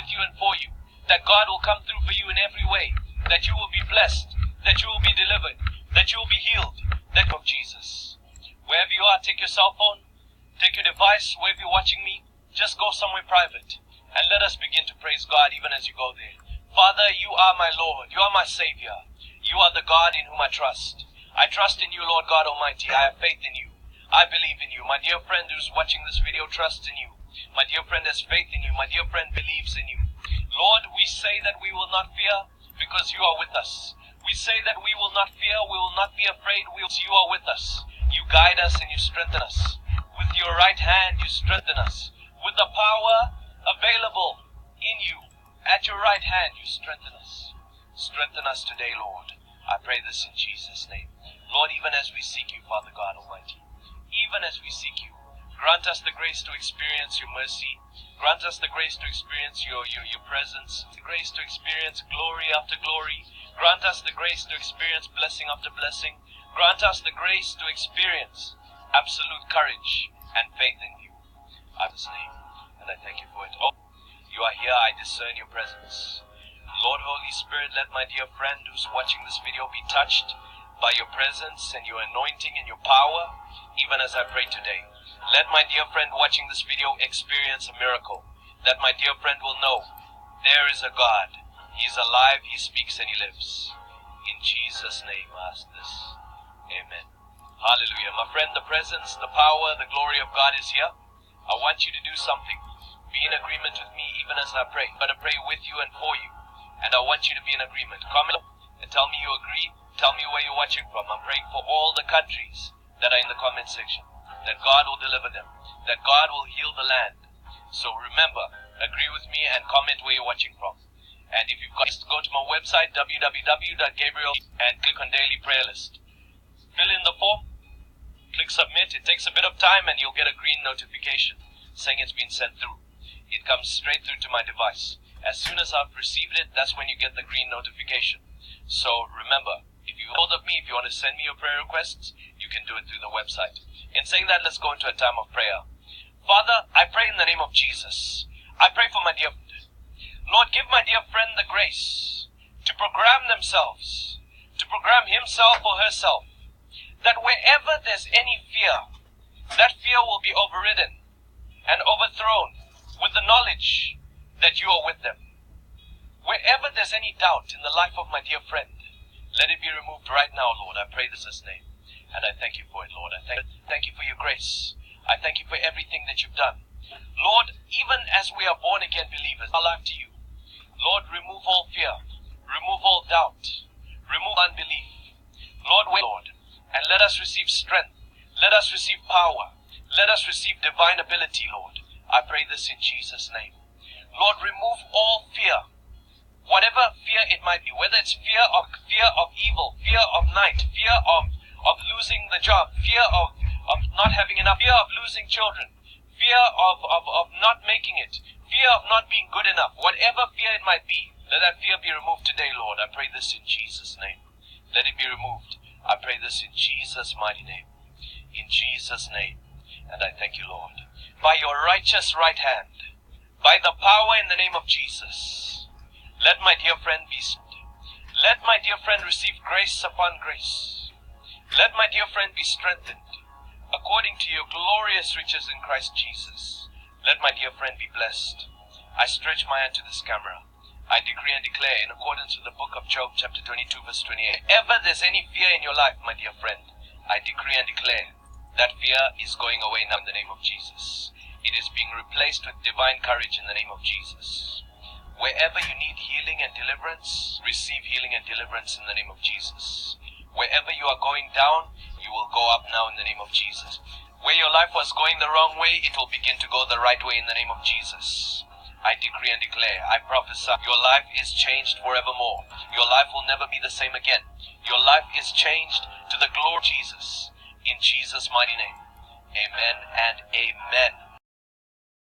with you and for you, that God will come through for you in every way, that you will be blessed, that you will be delivered, that you will be healed, that of Jesus. Wherever you are, take your cell phone, take your device, wherever you're watching me, just go somewhere private, and let us begin to praise God even as you go there. Father, you are my Lord, you are my Savior, you are the God in whom I trust. I trust in you, Lord God Almighty. I have faith in you. I believe in you. My dear friend who's watching this video trusts in you. My dear friend has faith in you. My dear friend believes in you. Lord, we say that we will not fear because you are with us. We say that we will not fear, we will not be afraid, you are with us. You guide us and you strengthen us. With your right hand you strengthen us. With the power available in you, at your right hand you strengthen us. Strengthen us today, Lord. I pray this in Jesus' name. Lord, even as we seek you, Father God Almighty, even as we seek you, grant us the grace to experience your mercy. Grant us the grace to experience your presence, the grace to experience glory after glory. Grant us the grace to experience blessing after blessing. Grant us the grace to experience absolute courage and faith in you. In His name, and I thank you for it. Oh, you are here, I discern your presence. Lord, Holy Spirit, let my dear friend who's watching this video be touched by your presence and your anointing and your power, even as I pray today. Let my dear friend watching this video experience a miracle. That my dear friend will know there is a God. He is alive, He speaks, and He lives. In Jesus' name I ask this. Amen. Hallelujah. My friend, the presence, the power, the glory of God is here. I want you to do something. Be in agreement with me even as I pray. I'm going to pray with you and for you. And I want you to be in agreement. Comment and tell me you agree. Tell me where you're watching from. I'm praying for all the countries that are in the comment section, that God will deliver them, that God will heal the land. So remember, agree with me and comment where you're watching from. And if you've got to go to my website, www.gabriel, and click on Daily Prayer List. Fill in the form, click Submit. It takes a bit of time and you'll get a green notification saying it's been sent through. It comes straight through to my device. As soon as I've received it, that's when you get the green notification. So remember, if you hold of me, if you want to send me your prayer requests, you can do it through the website. In saying that, let's go into a time of prayer. Father, I pray in the name of Jesus. I pray for my dear friend. Lord, give my dear friend the grace to program themselves, to program himself or herself, that wherever there's any fear, that fear will be overridden and overthrown with the knowledge that you are with them. Wherever there's any doubt in the life of my dear friend, let it be removed right now, Lord. I pray this in His name. And I thank you for it, Lord. I thank you for your grace. I thank you for everything that you've done. Lord, even as we are born again believers, our life to you. Lord, remove all fear. Remove all doubt. Remove unbelief. Lord, and let us receive strength. Let us receive power. Let us receive divine ability, Lord. I pray this in Jesus' name. Lord, remove all fear. Whatever fear it might be, whether it's fear of evil, fear of night, fear of losing the job, fear of not having enough, fear of losing children, fear of not making it, fear of not being good enough, whatever fear it might be, let that fear be removed today, Lord. I pray this in Jesus' name. Let it be removed. I pray this in Jesus' mighty name. In Jesus' name. And I thank you, Lord. By your righteous right hand, by the power in the name of Jesus, let my dear friend be saved. Let my dear friend receive grace upon grace. Let my dear friend be strengthened according to your glorious riches in Christ Jesus. Let my dear friend be blessed. I stretch my hand to this camera. I decree and declare in accordance with the book of Job chapter 22 verse 28. Ever there's any fear in your life, my dear friend, I decree and declare that fear is going away now in the name of Jesus. It is being replaced with divine courage in the name of Jesus. Wherever you need healing and deliverance, receive healing and deliverance in the name of Jesus. Wherever you are going down, you will go up now in the name of Jesus. Where your life was going the wrong way, it will begin to go the right way in the name of Jesus. I decree and declare, I prophesy, your life is changed forevermore. Your life will never be the same again. Your life is changed to the glory of Jesus. In Jesus' mighty name. Amen and amen.